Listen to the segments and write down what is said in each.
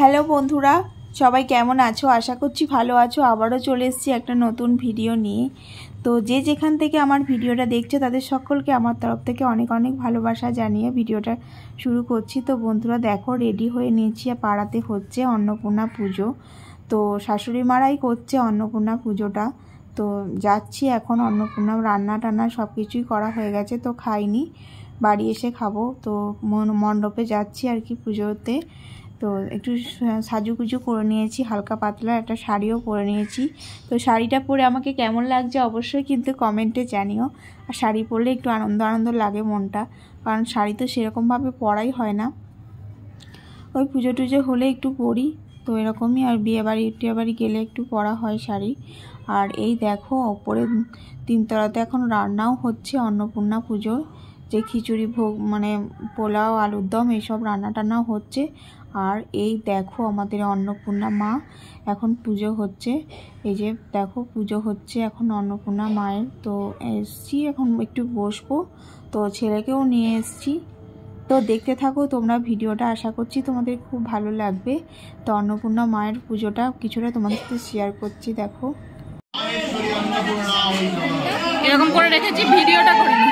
Hello বন্ধুরা, সবাই কেমন আছো? আশা করছি ভালো আছো। আবারও চলে এসেছি একটা নতুন ভিডিও নিয়ে। তো যে যেখান থেকে আমার ভিডিওটা দেখছো তাদের সকলকে আমার তরফ থেকে অনেক অনেক ভালোবাসা জানিয়ে ভিডিওটা শুরু করছি। তো বন্ধুরা দেখো, রেডি হয়ে নিয়েছি। পাড়াতে হচ্ছে অন্নপূর্ণা পুজো। তো শাশুড়ি মারাই করছে অন্নপূর্ণা পুজোটা। তো যাচ্ছি এখন। অন্নপূর্ণা রান্না টান্না সব কিছুই করা হয়ে গেছে, তো খাইনি, বাড়ি এসে খাবো। তো মণ্ডপে যাচ্ছি আর কি পুজোতে। তো একটু সাজুগুজু করে নিয়েছি, হালকা পাতলা একটা শাড়িও পরে নিয়েছি। তো শাড়িটা পরে আমাকে কেমন লাগছে অবশ্যই কিন্তু কমেন্টে জানিও। আর শাড়ি পরলে একটু আনন্দ আনন্দ লাগে মনটা, কারণ শাড়ি তো সেরকমভাবে পরাই হয় না, ওই পুজো টুজো হলে একটু পরি। তো এরকমই, আর বিয়েবাড়ি গেলে একটু পরা হয় শাড়ি। আর এই দেখো, ওপরে তিনতলাতে এখন রান্নাও হচ্ছে অন্নপূর্ণা পুজোর, যে খিচুড়ি ভোগ মানে পোলাও আলুর দম এইসব রান্না টান্নাও হচ্ছে। আর এই দেখো আমাদের অন্নপূর্ণা মা এখন পুজো হচ্ছে। এই যে দেখো পুজো হচ্ছে এখন অন্নপূর্ণা মায়ের। তো এসছি এখন একটু বসবো, তো ছেলেকেও নিয়ে এসছি। তো দেখতে থাকো তোমরা ভিডিওটা, আশা করছি তোমাদের খুব ভালো লাগবে। তো অন্নপূর্ণা মায়ের পুজোটা কিছুটা তোমাদের সাথে শেয়ার করছি। দেখো এরকম করে রেখেছি, ভিডিওটা করিনি।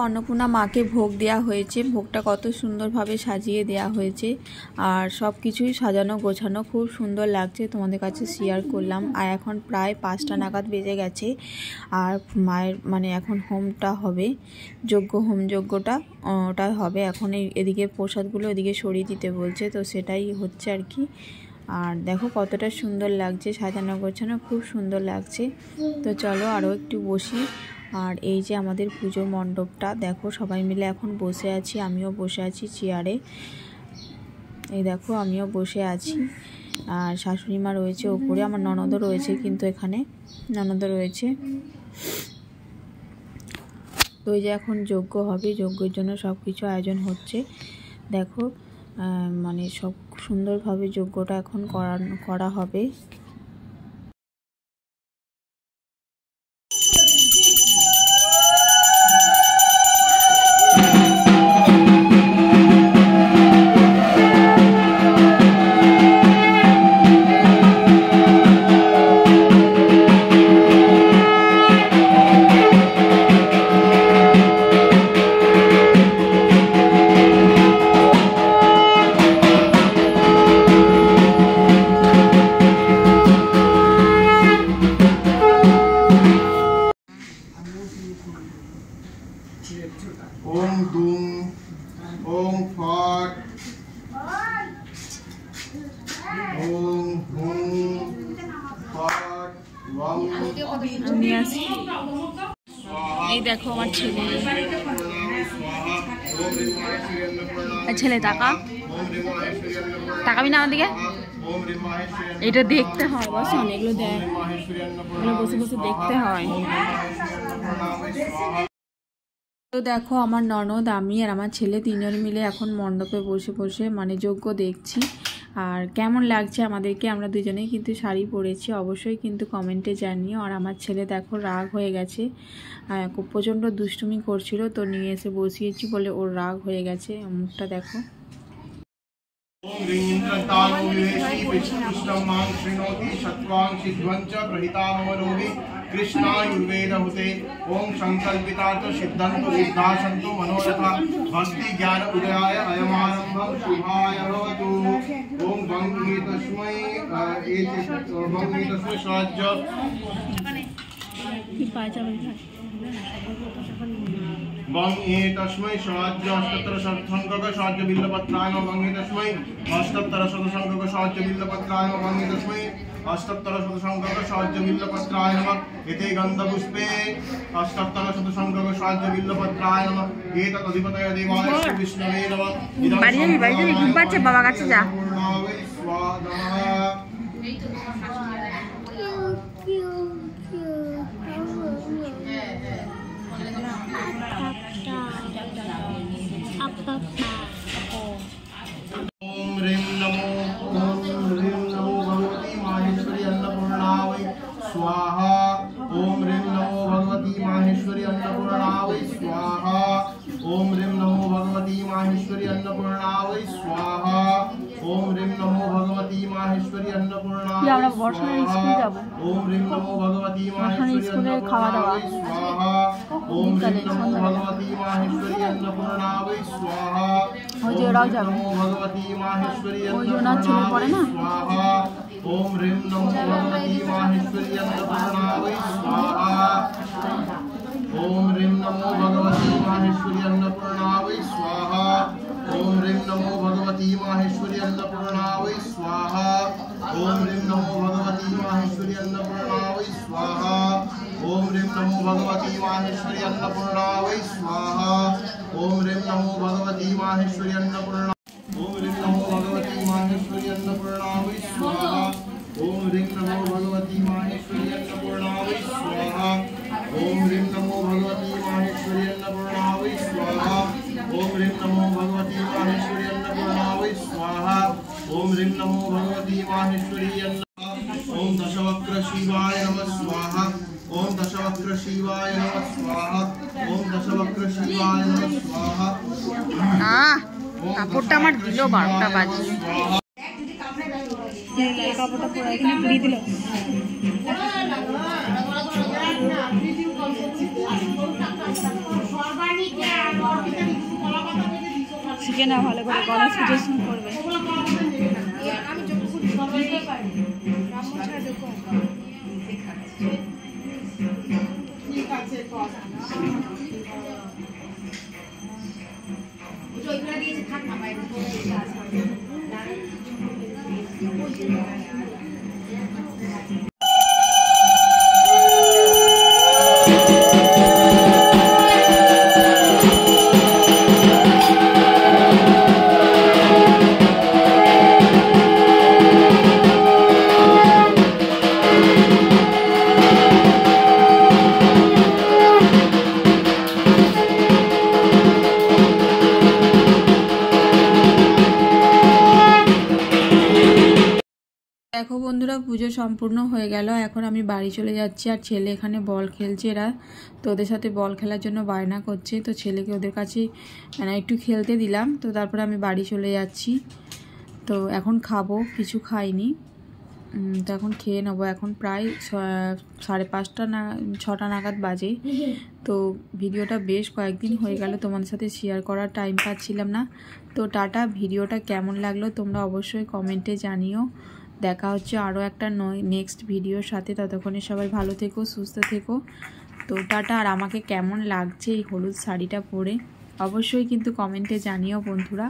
অন্নপূর্ণা মাকে ভোগ দেওয়া হয়েছে। ভোগটা কত সুন্দরভাবে সাজিয়ে দেওয়া হয়েছে, আর সব কিছুই সাজানো গোছানো খুব সুন্দর লাগছে। তোমাদের কাছে শেয়ার করলাম। আর এখন প্রায় 5টা নাগাদ বেজে গেছে। আর মায়ের মানে এখন হোমটা হবে, যজ্ঞটা ওটা হবে এখন। এদিকে প্রসাদগুলো এদিকে সরিয়ে দিতে বলছে, তো সেটাই হচ্ছে আর কি। আর দেখো কতটা সুন্দর লাগছে, সাজানো গোছানো খুব সুন্দর লাগছে। তো চলো আরও একটু বসি। আর এই যে আমাদের পুজো মণ্ডপটা দেখো, সবাই মিলে এখন বসে আছি, আমিও বসে আছি চেয়ারে। এই দেখো আমিও বসে আছি। আর শাশুড়ি মা রয়েছে ওপরে, আমার ননদও রয়েছে, কিন্তু এখানে ননদও রয়েছে। তো এই যে এখন যজ্ঞ হবে, যজ্ঞের জন্য সব কিছু আয়োজন হচ্ছে। দেখো মানে সব সুন্দরভাবে যজ্ঞটা এখন করা হবে। নিয়ে আসি। এই দেখো আমার ছেলে, ছেলে তাকাবি না আমার দিকে, এটা দেখতে হয় বস, অনেকগুলো দেখ, বসে বসে দেখতে হয়। তো দেখো আমার ননদ, আমি আর আমার ছেলে তিনজন মিলে এখন মণ্ডপে বসে বসে মানে যজ্ঞ দেখছি। আর কেমন লাগছে আমাদেরকে, আমরা দুজনেই কিন্তু শাড়ি পরেছি, অবশ্যই কিন্তু কমেন্টে জানিও। আর আমার ছেলে দেখো রাগ হয়ে গেছে, প্রচণ্ড দুষ্টুমি করছিল, তো নিয়ে এসে বসিয়েছি বলে ওর রাগ হয়ে গেছে, মুখটা দেখো। ओम ह्रीं विवेशी विष्णुष्टं मां शृणोति शत्वां सिद्ध्वं च प्रहितामनोभि कृष्णायुर्वेदहुते ओम संकल्पितात् सिद्धन्तु सिद्धासन्तु मनोरथा भक्ति ज्ञान उदयाय अयमारम्भं शुभाय भवतु। ओम वं एतस्मै स्वराज्य वं एतस्मै स्वराज्य अष्टोत्तर शतसंख्यक स्वराज्य बिल्लपत्राय वं एतस्मै अष्टोत्तर शतसंख्यक स्वराज्य बिल्लपत्राय वं एतस्मै अष्टोत्तर शतसंख्यक स्वराज्य बिल्लपत्राय नमः। एते गन्धपुष्पे अष्टोत्तर शतसंख्यक स्वराज्य बिल्लपत्राय नमः। एतत् अधिपतये देवाय श्री विष्णवे नमः। বাড়ি যাবি ঘুম পাচ্ছে, বাবা কাছে যা। ओम ह्रीं नमो भगवती माहेश्वरी अन्नपूर्णावै स्वाहा। ओम ह्रीं नमो भगवती माहेश्वरी अन्नपूर्णावै स्वाहा। ओम ह्रीं नमो भगवती माहेश्वरी अन्नपूर्णावै स्वाहा। ओम ह्रीं नमो भगवती माहेश्वरी अन्नपूर्णावै स्वाहा। ओम ह्रीं नमो भगवती माहेश्वरी अन्नपूर्णावै स्वाहा। ओम ह्रीं नमो भगवती माहेश्वरी अन्नपूर्णावै स्वाहा। ओम नमो भगवती माहेश्वरी अन्नपूर्णावै स्वाहा। ओम ह्रीं नमो भगवती माहेश्वरी अन्नपूर्णावै स्वाहा। ओम ह्रीं नमो भगवती माहेश्वरी अन्नपूर्णावै स्वाहा। ओम ह्रीं नमो भगवती माहेश्वरी अन्नपूर्णावै स्वाहा। ओम ह्रीं नमो भगवती माहेश्वरी अन्नपूर्णावै स्वाहा। ओम ह्रीं नमो भगवती माहेश्वरी अन्नपूर्णावै स्वाहा। ओम ह्रीं नमो भगवती माहेश्वरी अन्नपूर्णा ओम ह्रीं नमो भगवती माहेश्वरी अन्नपूर्णावै स्वाहा। ओम ह्रीं नमो भगवती माहेश्वरी अन्नपूर्णावै स्वाहा। ओम ह्रीं नमो भगवती माहेश्वरी अन्नपूर्णावै स्वाहा। ओम ह्रीं नमो भगवती माहेश्वरी अन्नपूर्णावै स्वाहा। ओम ह्रीं नमो भगवती माहेश्वरी ओम दशवक्र शिवाय नमः स्वाहा। ओम दशवक्र शिवाय नमः स्वाहा। ओम दशवक्र शिवाय नमः स्वाहा। কাপড়টা আমার দিল 12টা বাজে, কাপড়টা পুরো এখানে পুড়িয়ে দিল। শিখে না ভালো করে, গণেশ পুজোর সময় করবে। দেখো বন্ধুরা, পুজো সম্পূর্ণ হয়ে গেল, এখন আমি বাড়ি চলে যাচ্ছি। আর ছেলে এখানে বল খেলছে, এরা তো ওদের সাথে বল খেলার জন্য বায়না করছে, তো ছেলেকে ওদের কাছে একটু খেলতে দিলাম, তো তারপরে আমি বাড়ি চলে যাচ্ছি। তো এখন খাবো, কিছু খাইনি, তো এখন খেয়ে নেবো। এখন প্রায় 5:30 না 6টা নাগাদ বাজে। তো ভিডিওটা বেশ কয়েকদিন হয়ে গেল তোমাদের সাথে শেয়ার করার টাইম পাচ্ছিলাম না। তো টাটা, ভিডিওটা কেমন লাগলো তোমরা অবশ্যই কমেন্টে জানিও। দেখা হচ্ছে আরও একটা নেক্সট ভিডিওর সাথে, ততক্ষণে সবাই ভালো থেকো, সুস্থ থেকো। তো টাটা। আর আমাকে কেমন লাগছে এই হলুদ শাড়িটা পরে অবশ্যই কিন্তু কমেন্টে জানিও বন্ধুরা।